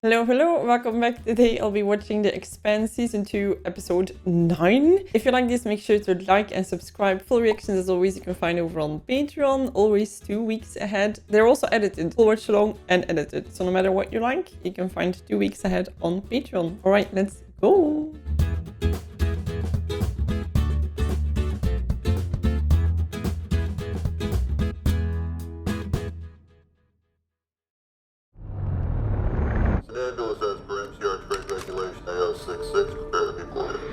Hello, welcome back. Today I'll be watching the Expanse Season 2, Episode 9. If you like this, make sure to like and subscribe. Full reactions, as always, you can find over on Patreon, always 2 weeks ahead. They're also edited, full watch along and edited. So no matter what you like, you can find 2 weeks ahead on Patreon. Alright, let's go!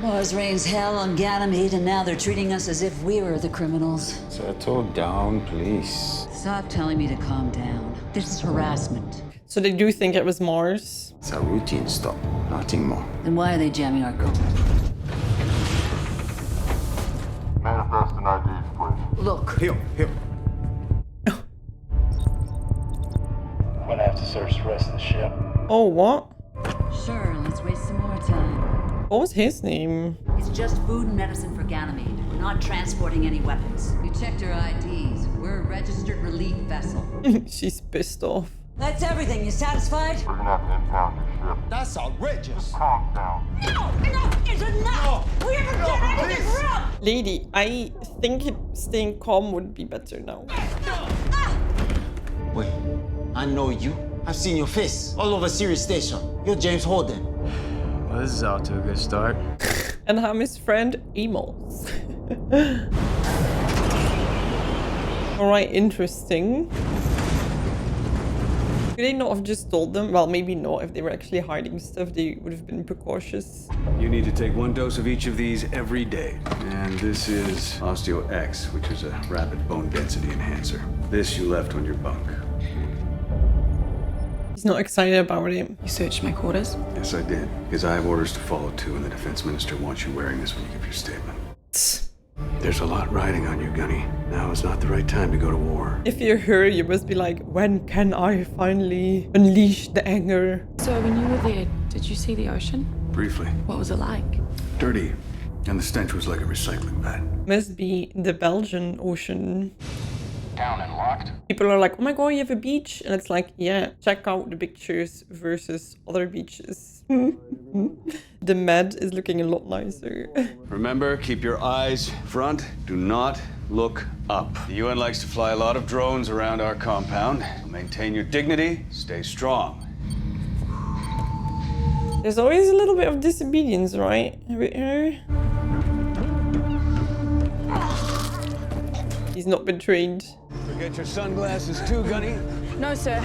Wars rains hell on Ganymede, and now they're treating us as if we were the criminals. Settle down, please. Stop telling me to calm down. This is harassment. So they do think it was Mars. It's a routine stop, nothing more. Then why are they jamming our code? Manifest and IDs, please. Look. Here. I'm gonna have to search the rest of the ship. Oh, what? Sure, let's waste some more time. What was his name? It's just food and medicine for Ganymede. We're not transporting any weapons. We checked our IDs. We're a registered relief vessel. She's pissed off. That's everything. You satisfied? We're gonna have to impound your ship. That's outrageous. Calm down. No! Enough is enough! We haven't done anything wrong! Lady, I think staying calm would be better now. Wait, I know you. I've seen your face all over Sirius Station. You're James Holden. Well, this is off to a good start. And I'm his friend Emos. Alright, interesting. Could they not have just told them? Well, maybe not. If they were actually hiding stuff, they would have been precautious. You need to take 1 dose of each of these every day. And this is Osteo X, which is a rapid bone density enhancer. This you left on your bunk. He's not excited about it. You searched my quarters? Yes, I did. Because I have orders to follow too, and the defense minister wants you wearing this when you give your statement. There's a lot riding on you, Gunny. Now is not the right time to go to war. If you're her, you must be like, when can I finally unleash the anger? So when you were there, did you see the ocean? Briefly. What was it like? Dirty. And the stench was like a recycling vat. Must be the Belgian Ocean. Down and locked. People are like, oh my god, you have a beach? And it's like, yeah, check out the pictures versus other beaches. The Med is looking a lot nicer. Remember, keep your eyes front. Do not look up. The UN likes to fly a lot of drones around our compound. Maintain your dignity. Stay strong. There's always a little bit of disobedience, right? With her. He's not been trained. Forget your sunglasses too, Gunny. No, sir.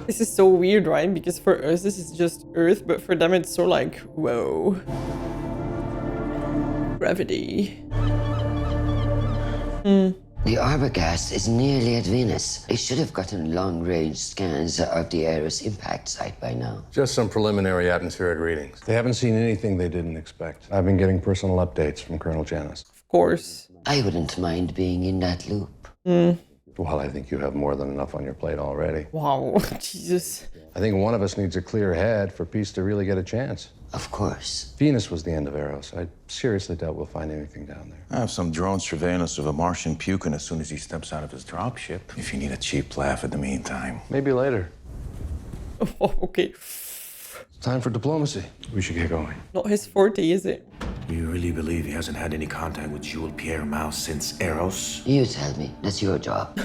This is so weird, right? Because for us, this is just Earth, but for them, it's so like, whoa. Gravity. The arbor gas is nearly at Venus. They should have gotten long-range scans of the Eris impact site by now. Just some preliminary atmospheric readings. They haven't seen anything they didn't expect. I've been getting personal updates from Colonel Janus. Of course. I wouldn't mind being in that loop. Well, I think you have more than enough on your plate already. Wow, Jesus. I think one of us needs a clear head for peace to really get a chance. Of course. Venus was the end of Eros. I seriously doubt we'll find anything down there. I have some drone surveillance of a Martian puking as soon as he steps out of his dropship. If you need a cheap laugh in the meantime. Maybe later. Oh, okay. Time for diplomacy. We should get going. Not his forte, is it? Do you really believe he hasn't had any contact with Jules Pierre Mouse since Eros? You tell me. That's your job.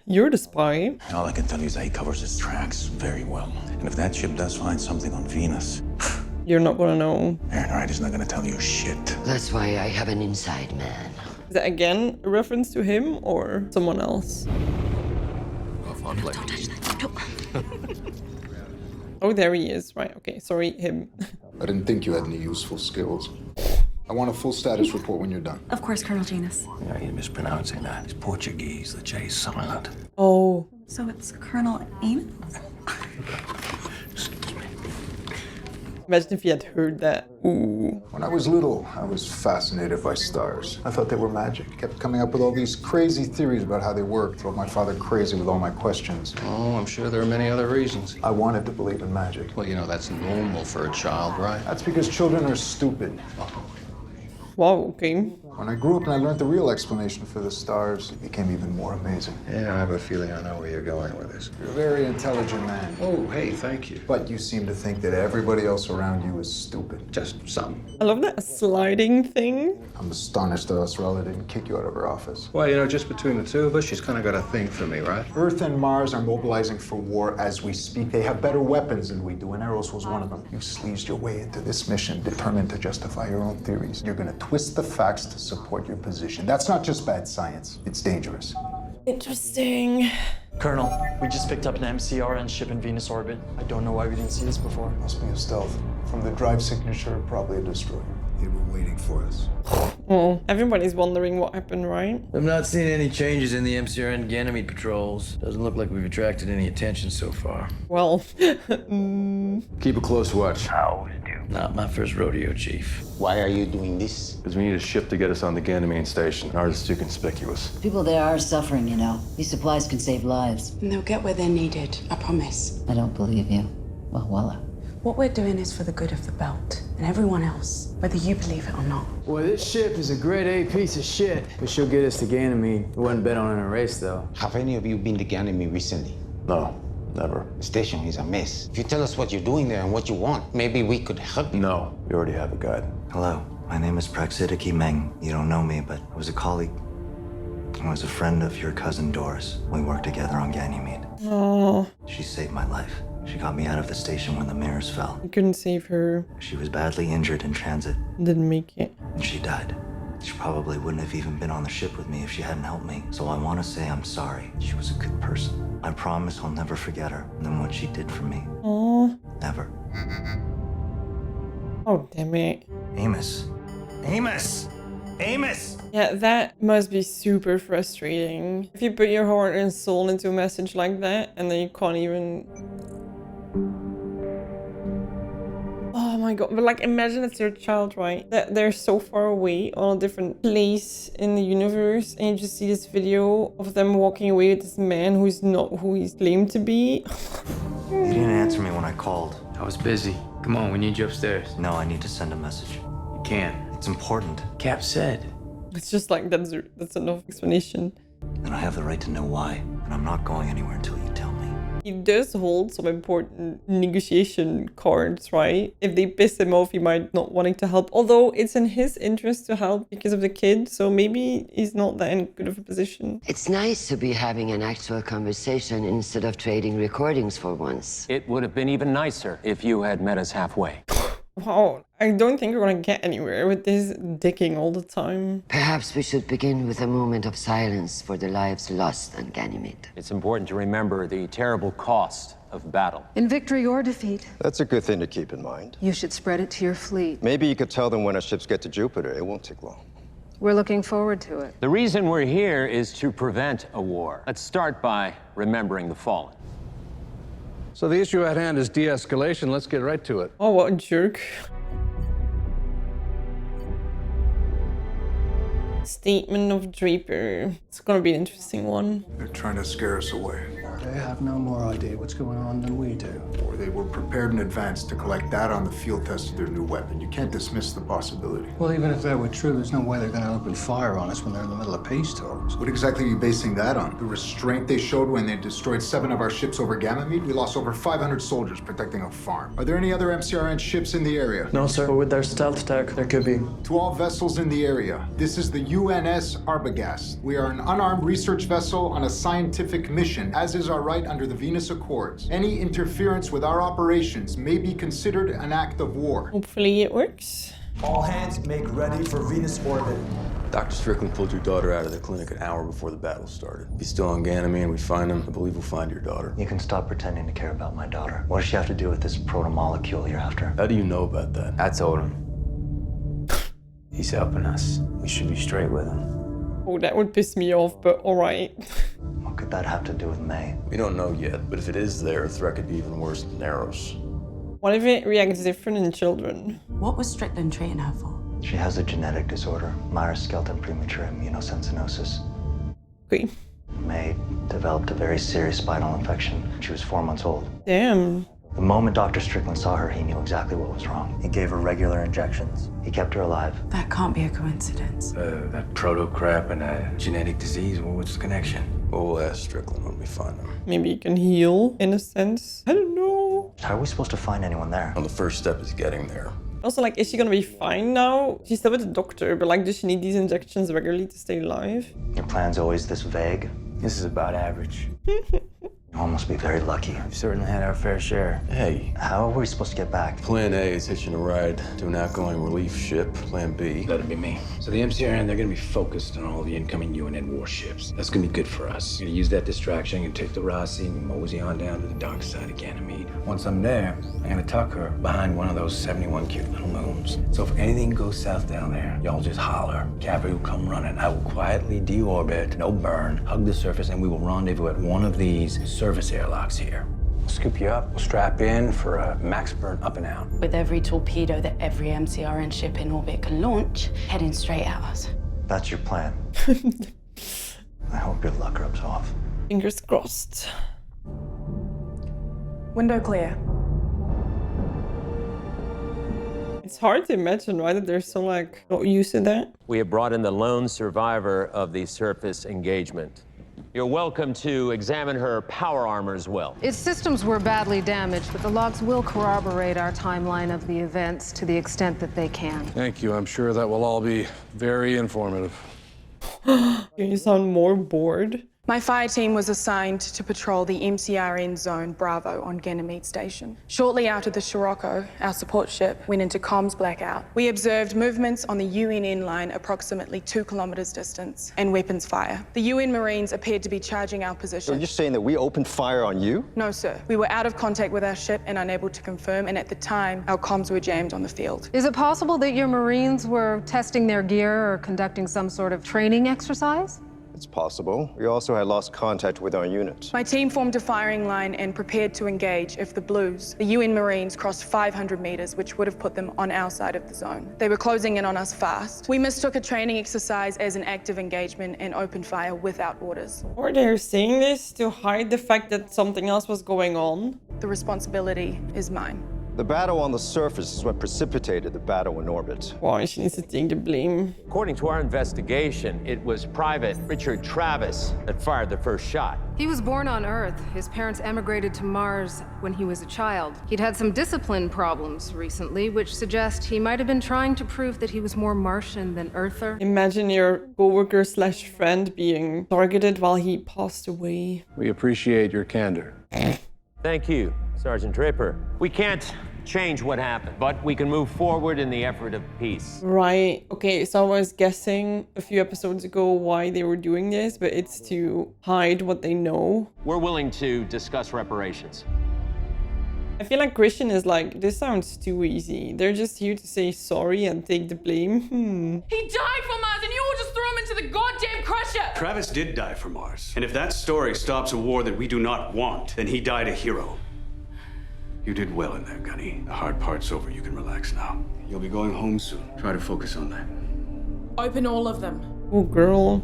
You're the spy. All I can tell you is that he covers his tracks very well. And if that ship does find something on Venus, You're not gonna know. Ehrenreich is not gonna tell you shit. That's why I have an inside man. Is that again a reference to him or someone else? Oh, there he is. Right, okay. Sorry, him. I didn't think you had any useful skills. I want a full status report when you're done. Of course, Colonel Janus. Yeah, you're mispronouncing that. It's Portuguese. The J is silent. Oh. So it's Colonel Amos? Excuse me. Imagine if he had heard that. Ooh. When I was little, I was fascinated by stars. I thought they were magic. Kept coming up with all these crazy theories about how they worked. Drove my father crazy with all my questions. Oh, I'm sure there are many other reasons. I wanted to believe in magic. Well, you know, that's normal for a child, right? That's because children are stupid. Wow, okay. When I grew up and I learned the real explanation for the stars, it became even more amazing. Yeah, I have a feeling I know where you're going with this. You're a very intelligent man. Oh, hey, thank you. But you seem to think that everybody else around you is stupid. Just some. I love that sliding thing. I'm astonished that Australia didn't kick you out of her office. Well, you know, just between the two of us, she's kind of got a thing for me, right? Earth and Mars are mobilizing for war as we speak. They have better weapons than we do, and Eros was one of them. You sleazed your way into this mission, determined to justify your own theories. You're gonna twist the facts to support your position. That's not just bad science, it's dangerous. Interesting. Colonel, we just picked up an MCRN ship in Venus orbit. I don't know why we didn't see this before. Must be a stealth. From the drive signature, probably a destroyer. They were waiting for us. Oh, everybody's wondering what happened, right? I've not seen any changes in the MCRN Ganymede patrols. Doesn't look like we've attracted any attention so far. Well, Keep a close watch. I always do. Not my first rodeo, Chief. Why are you doing this? Because we need a ship to get us on the Ganymede station. Ours is too conspicuous. People there are suffering, you know. These supplies can save lives. And they'll get where they're needed, I promise. I don't believe you. Well, voila. What we're doing is for the good of the belt and everyone else, whether you believe it or not. Well, this ship is a grade A piece of shit, but she'll get us to Ganymede. We wouldn't bet on it in a race, though. Have any of you been to Ganymede recently? No, never. The station is a mess. If you tell us what you're doing there and what you want, maybe we could help you. No, we already have a guide. Hello, my name is Praxidiki Meng. You don't know me, but I was a colleague. I was a friend of your cousin Doris. We worked together on Ganymede. oh, She saved my life. She got me out of the station when the mirrors fell. you couldn't save her. She was badly injured in transit, Didn't make it. and she died. She probably wouldn't have even been on the ship with me if she hadn't helped me. So I want to say I'm sorry. She was a good person. I promise I'll never forget her and what she did for me. Oh, Never. oh, damn it. Amos. Amos! Amos! Yeah, that must be super frustrating. If you put your heart and soul into a message like that, and then you can't even... Oh my god, but like imagine it's your child, right? That they're so far away on a different place in the universe, and you just see this video of them walking away with this man who's not who he's claimed to be. You didn't answer me when I called. I was busy. Come on, we need you upstairs. No, I need to send a message. You can't. It's important. Cap said. It's just like that's enough explanation. And I have the right to know why. And I'm not going anywhere until you tell me. He does hold some important negotiation cards, right? If they piss him off, he might not wanting to help. Although it's in his interest to help because of the kid, so maybe he's not that in good of a position. It's nice to be having an actual conversation instead of trading recordings for once. It would have been even nicer if you had met us halfway. Wow, I don't think we're gonna get anywhere with this dicking all the time. Perhaps we should begin with a moment of silence for the lives lost on Ganymede. It's important to remember the terrible cost of battle. In victory or defeat, That's a good thing to keep in mind. you should spread it to your fleet. Maybe you could tell them when our ships get to Jupiter. It won't take long. We're looking forward to it. The reason we're here is to prevent a war. Let's start by remembering the fallen. So the issue at hand is de-escalation. Let's get right to it. Oh, what a jerk. Statement of Draper. It's gonna be an interesting one. They're trying to scare us away. They have no more idea what's going on than we do. Or they were prepared in advance to collect data on the field test of their new weapon. You can't dismiss the possibility. Well, even if that were true, there's no way they're going to open fire on us when they're in the middle of peace talks. What exactly are you basing that on? The restraint they showed when they destroyed 7 of our ships over Ganymede? We lost over 500 soldiers protecting a farm. Are there any other MCRN ships in the area? No, sir, but with their stealth tech, there could be. To all vessels in the area, this is the UNS Arbogast. We are an unarmed research vessel on a scientific mission, as is our right under the Venus Accords. Any interference with our operations may be considered an act of war. Hopefully it works. All hands make ready for Venus orbit. Dr. Strickland pulled your daughter out of the clinic an hour before the battle started. If he's still on Ganymede and we find him, I believe we'll find your daughter. You can stop pretending to care about my daughter. What does she have to do with this proto-molecule you're after? How do you know about that? I told him. He's helping us. We should be straight with him. Oh, that would piss me off, but alright. What could that have to do with May? We don't know yet, but if it is there, the threat could be even worse than Eros. What if it reacts different in children? What was Strickland treating her for? She has a genetic disorder, Myers-Skeleton premature immunosensinosis. Okay. May developed a very serious spinal infection. She was 4 months old. Damn. The moment Dr. Strickland saw her, he knew exactly what was wrong. He gave her regular injections. He kept her alive. That can't be a coincidence. That proto-crap and that genetic disease, what's the connection? We'll ask Strickland when we find him. Maybe you can heal, in a sense. I don't know. How are we supposed to find anyone there? Well, the first step is getting there. Also, like, is she gonna be fine now? She's still with the doctor, but like, does she need these injections regularly to stay alive? Your plan's always this vague. This is about average. You all must be very lucky. We've certainly had our fair share. Hey. How are we supposed to get back? Plan A is hitching a ride to an outgoing relief ship. Plan B. That'd be me. So the MCRN, they're gonna be focused on all the incoming UNN warships. That's gonna be good for us. We're gonna use that distraction and take the Rossi and mosey on down to the dark side of Ganymede. Once I'm there, I'm gonna tuck her behind one of those 71 cute little moons. So if anything goes south down there, y'all just holler. Cavalry will come running. I will quietly deorbit, no burn, hug the surface, and we will rendezvous at one of these service airlocks here. We'll scoop you up, we'll strap in for a max burn up and out. With every torpedo that every MCRN ship in orbit can launch, heading straight at us. That's your plan. I hope your luck rubs off. Fingers crossed. Window clear. It's hard to imagine, right, that they're so, like, not used to that. We have brought in the lone survivor of the surface engagement. You're welcome to examine her power armor as well. Its systems were badly damaged, but the logs will corroborate our timeline of the events to the extent that they can. Thank you. I'm sure that will all be very informative. You sound more bored. My fire team was assigned to patrol the MCRN Zone Bravo on Ganymede Station. Shortly after the Scirocco, our support ship, went into comms blackout. We observed movements on the UNN line approximately 2 kilometers distance and weapons fire. The UN Marines appeared to be charging our position. So you're saying that we opened fire on you? No, sir. We were out of contact with our ship and unable to confirm, and at the time, our comms were jammed on the field. Is it possible that your Marines were testing their gear or conducting some sort of training exercise? It's possible. We also had lost contact with our unit. My team formed a firing line and prepared to engage if the Blues, the UN Marines, crossed 500 meters, which would have put them on our side of the zone. They were closing in on us fast. We mistook a training exercise as an active engagement and opened fire without orders. Or they're saying this to hide the fact that something else was going on. The responsibility is mine. The battle on the surface is what precipitated the battle in orbit. Why she needs to take the blame. According to our investigation, it was Private Richard Travis that fired the first shot. He was born on Earth. His parents emigrated to Mars when he was a child. He'd had some discipline problems recently, which suggest he might have been trying to prove that he was more Martian than Earther. Imagine your coworker / friend being targeted while he passed away. We appreciate your candor. Thank you, Sergeant Draper. We can't change what happened, but we can move forward in the effort of peace. Right. Okay, so I was guessing a few episodes ago why they were doing this, but it's to hide what they know. We're willing to discuss reparations. I feel like Christian is like, this sounds too easy. They're just here to say sorry and take the blame. He died for Mars and you all just threw him into the goddamn crusher! Travis did die for Mars. And if that story stops a war that we do not want, then he died a hero. You did well in there, Gunny. The hard part's over. You can relax now. You'll be going home soon. Try to focus on that. Open all of them. Oh, girl.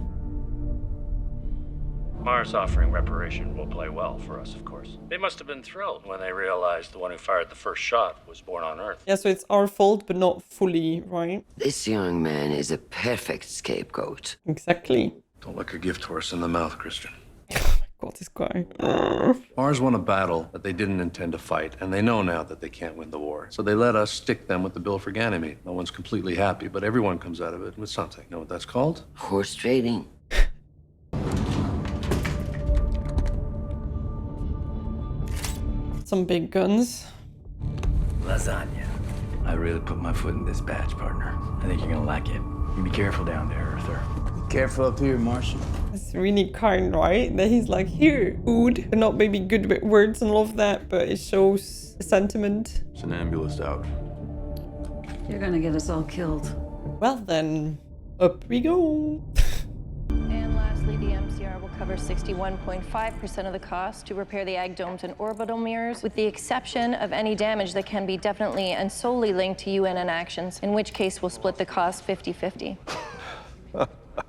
Mars offering reparation will play well for us, of course. They must have been thrilled when they realized the one who fired the first shot was born on Earth. Yeah, so it's our fault, but not fully, right? This young man is a perfect scapegoat. Exactly. Don't look a gift horse in the mouth, Christian. God, this guy. Mars won a battle that they didn't intend to fight, and they know now that they can't win the war. So they let us stick them with the bill for Ganymede. No one's completely happy, but everyone comes out of it with something. You know what that's called? Horse trading. Some big guns. Lasagna. I really put my foot in this batch, partner. I think you're gonna like it. You be careful down there, Earther. Be careful up here, Martian. It's really kind, right? That he's like, here, food. They're not maybe good with words and all of that, but it shows a sentiment. Somnambulist out. You're gonna get us all killed. Well then, up we go. And lastly, the MCR will cover 61.5% of the cost to repair the ag domes and orbital mirrors, with the exception of any damage that can be definitely and solely linked to UNN actions, in which case we'll split the cost 50-50.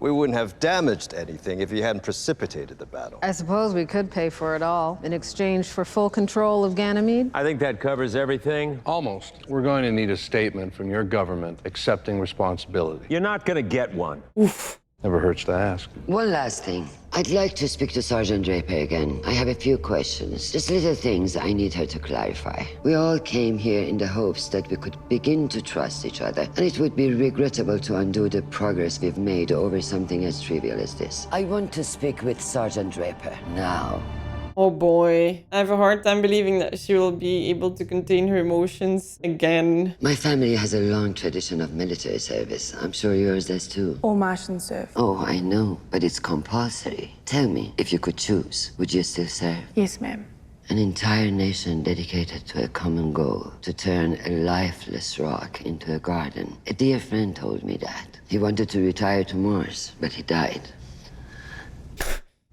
We wouldn't have damaged anything if you hadn't precipitated the battle. I suppose we could pay for it all in exchange for full control of Ganymede. I think that covers everything. Almost. We're going to need a statement from your government accepting responsibility. You're not gonna get one. Oof. Never hurts to ask. One last thing. I'd like to speak to Sergeant Draper again. I have a few questions. Just little things I need her to clarify. We all came here in the hopes that we could begin to trust each other, and it would be regrettable to undo the progress we've made over something as trivial as this. I want to speak with Sergeant Draper now. Oh boy. I have a hard time believing that she will be able to contain her emotions again. My family has a long tradition of military service. I'm sure yours does too. All Martians serve. Oh, I know, but it's compulsory. Tell me, if you could choose, would you still serve? Yes, ma'am. An entire nation dedicated to a common goal, to turn a lifeless rock into a garden. A dear friend told me that. He wanted to retire to Mars, but he died.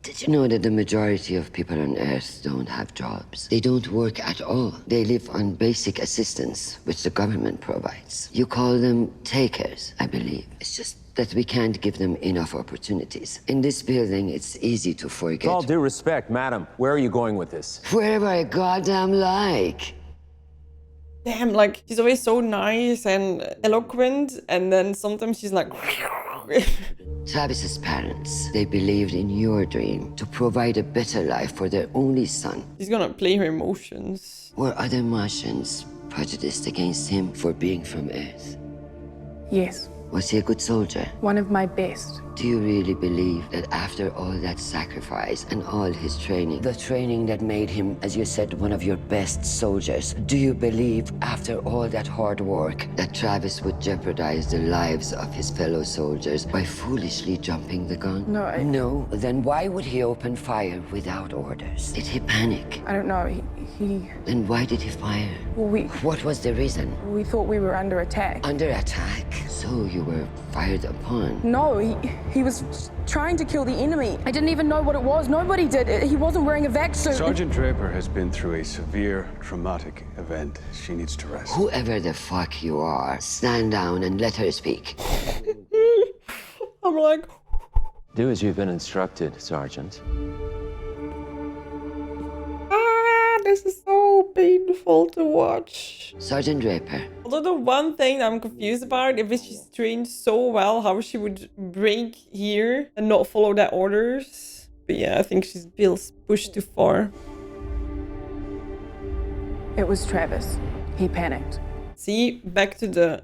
Did you know that the majority of people on Earth don't have jobs? They don't work at all. They live on basic assistance, which the government provides. You call them takers, I believe. It's just that we can't give them enough opportunities. In this building, it's easy to forget. With all due respect, madam, where are you going with this? Wherever I goddamn like. Damn, like, she's always so nice and eloquent, and then sometimes she's like... Travis's parents, they believed in your dream to provide a better life for their only son. She's gonna play her emotions. Were other Martians prejudiced against him for being from Earth? Yes. Was he a good soldier? One of my best. Do you really believe that after all that sacrifice and all his training, the training that made him, as you said, one of your best soldiers, do you believe after all that hard work that Travis would jeopardize the lives of his fellow soldiers by foolishly jumping the gun? No, No? Then why would he open fire without orders? Did he panic? I don't know. He... Then why did he fire? Well, What was the reason? we thought we were under attack. Under attack? So you were fired upon? No, he was trying to kill the enemy. I didn't even know what it was. Nobody did. He wasn't wearing a vac suit. Sergeant Draper has been through a severe traumatic event. She needs to rest. Whoever the fuck you are, stand down and let her speak. I'm like... Do as you've been instructed, Sergeant. This is so painful to watch. Sergeant Draper. Although the one thing I'm confused about, if she's trained so well, how she would break here and not follow that orders. But yeah, I think she's feels pushed too far. It was Travis. He panicked. See, back to the...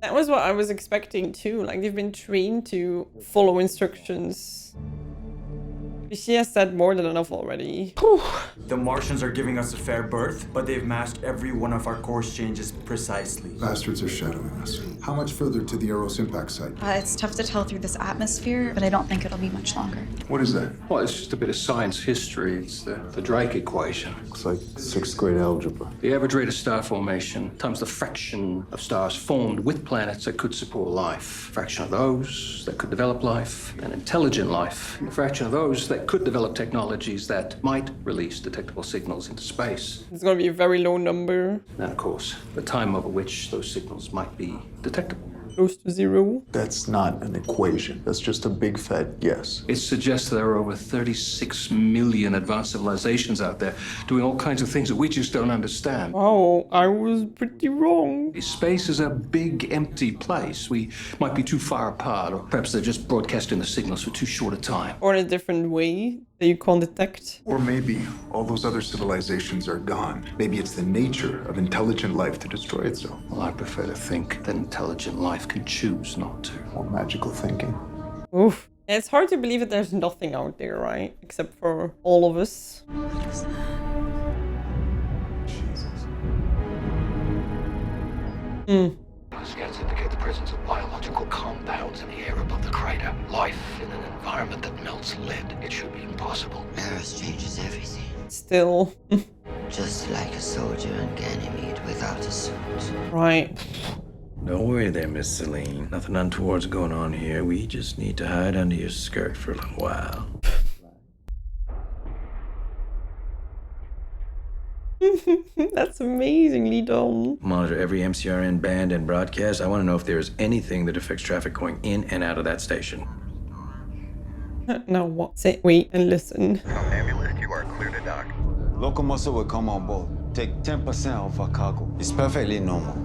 That was what I was expecting too. Like, they've been trained to follow instructions. She has said more than enough already. Whew. The Martians are giving us a fair berth, but they've masked every one of our course changes precisely. Bastards are shadowing us. How much further to the Eros impact site? It's tough to tell through this atmosphere, but I don't think it'll be much longer. What is that? Well, it's just a bit of science history. It's the Drake equation. Looks like 6th grade algebra. The average rate of star formation times the fraction of stars formed with planets that could support life. Fraction of those that could develop life, and intelligent life. The fraction of those that could develop technologies that might release detectable signals into space. It's gonna be a very low number. And of course, the time over which those signals might be detectable. Close to 0. That's not an equation. That's just a big fat guess. It suggests there are over 36 million advanced civilizations out there doing all kinds of things that we just don't understand. Oh, I was pretty wrong. Space is a big, empty place. We might be too far apart, or perhaps they're just broadcasting the signals for too short a time. Or in a different way that you can't detect. Or maybe all those other civilizations are gone. Maybe it's the nature of intelligent life to destroy itself. Well, I prefer to think that intelligent life can choose not to. More magical thinking. Oof. And it's hard to believe that there's nothing out there, right? Except for all of us. Scans indicate the presence of biological compounds in the air above the crater. Life in an environment that melts lead. It should be impossible. Eros changes everything. Still. Just like a soldier on Ganymede without a suit. Right. Don't worry there, Miss Celine. Nothing untoward's going on here. We just need to hide under your skirt for a little while. That's amazingly done. Monitor every MCRN band and broadcast. I want to know if there's anything that affects traffic going in and out of that station. Now what? Sit, wait, and listen. Somnambulist, you are clear to dock. Local muscle will come on board. Take 10% of our cargo. It's perfectly normal.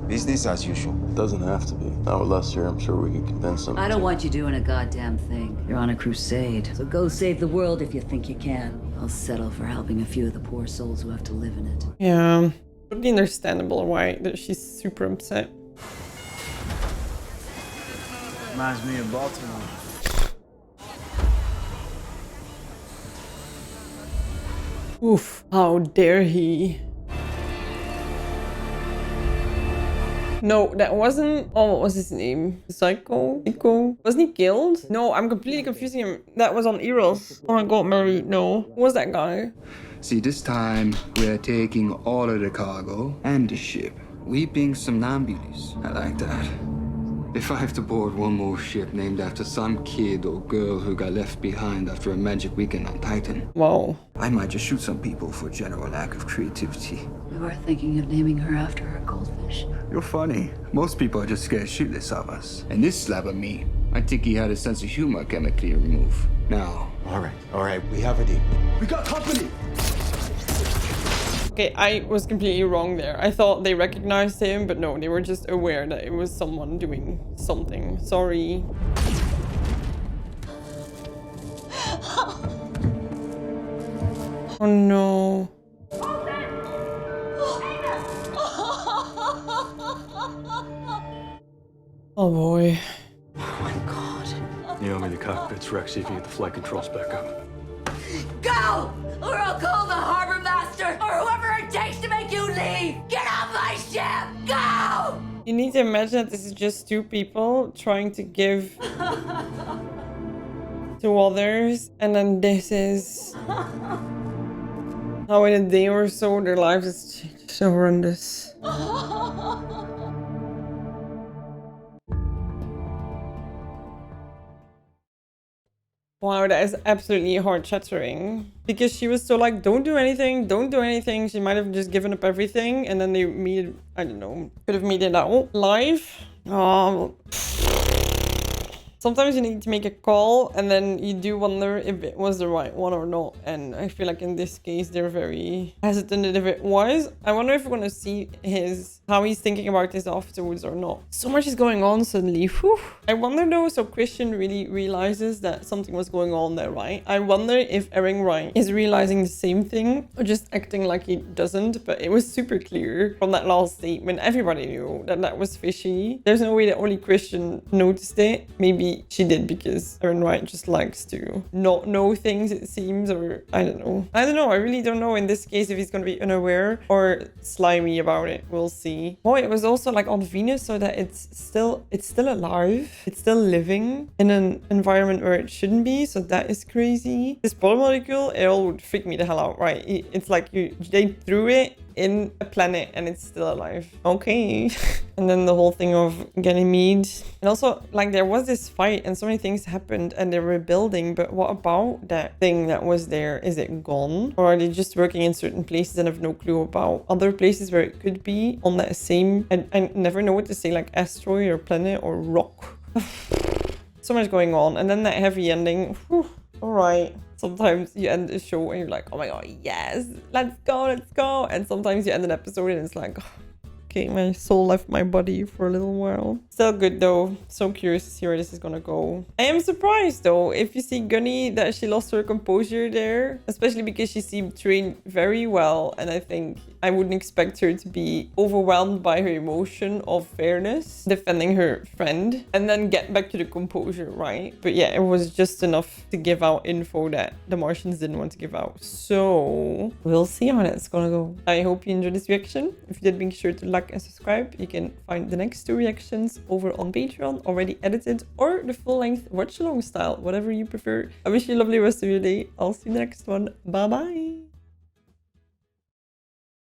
Business as usual. Doesn't have to be. Not with us here, I'm sure we can convince them. I don't want you doing a goddamn thing. You're on a crusade. So go save the world if you think you can. I'll settle for helping a few of the poor souls who have to live in it. Yeah. Totally understandable why that she's super upset. Reminds me of Baltimore. Oof. How dare he? No, that wasn't... Oh, what was his name? Psycho? Wasn't he killed? No, I'm completely confusing him. That was on Eros. Oh my god, Mary. No. Who was that guy? See, this time we're taking all of the cargo and the ship. We being somnambulists. I like that. If I have to board one more ship named after some kid or girl who got left behind after a magic weekend on Titan, wow, I might just shoot some people for general lack of creativity. We were thinking of naming her after her goldfish. You're funny. Most people are just scared shitless of us. And this slab of me, I think he had a sense of humor chemically removed. Now. All right, we have a deal. We got company! Okay, I was completely wrong there. I thought they recognized him, but no, they were just aware that it was someone doing something. Sorry. Oh no. Oh boy. Oh my god. You owe me the cockpits, Rex, see if you get the flight controls back up. Go! Or I'll call the harbor master or whoever it takes to make you leave! Get off my ship! Go! You need to imagine that this is just two people trying to give to others, and then this is how in a day or so their lives has changed. So horrendous. Wow, that is absolutely heart-shattering. Because she was so like, don't do anything, don't do anything. She might have just given up everything, and then they made, I don't know, could have made it out live. Oh. Sometimes you need to make a call, and then you do wonder if it was the right one or not. And I feel like in this case, they're very hesitant if it was. I wonder if we're going to see how he's thinking about this afterwards or not. So much is going on suddenly. Whew. I wonder though, so Christian really realizes that something was going on there, right? I wonder if Ehrenreich is realizing the same thing or just acting like he doesn't. But it was super clear from that last statement. Everybody knew that that was fishy. There's no way that only Christian noticed it. Maybe she did because Ehrenreich just likes to not know things, it seems, or I don't know. I really don't know in this case if he's going to be unaware or slimy about it. We'll see. Boy, it was also like on Venus, so that it's still alive. It's still living in an environment where it shouldn't be, so that is crazy. This polar molecule, it all would freak me the hell out, right? It's like they threw it in a planet and it's still alive. Okay. And then the whole thing of Ganymede. And also, like, there was this fight and so many things happened and they're rebuilding, but what about that thing that was there? Is it gone? Or are they just working in certain places and have no clue about other places where it could be on that same... I never know what to say, like asteroid or planet or rock. So much going on. And then that heavy ending. Whew. All right. Sometimes you end a show and you're like, oh my god, yes, let's go. And sometimes you end an episode and it's like, okay, my soul left my body for a little while. Still good though. So curious to see where this is gonna go. I am surprised though, if you see Gunny, that she lost her composure there. Especially because she seemed trained very well. And I think I wouldn't expect her to be overwhelmed by her emotion of fairness, defending her friend, and then get back to the composure, right? But yeah, it was just enough to give out info that the Martians didn't want to give out. So we'll see how that's gonna go. I hope you enjoyed this reaction. If you did, make sure to like and subscribe. You can find the next 2 reactions over on Patreon, already edited, or the full-length watch-along style, whatever you prefer. I wish you a lovely rest of your day. I'll see you in the next one. Bye bye.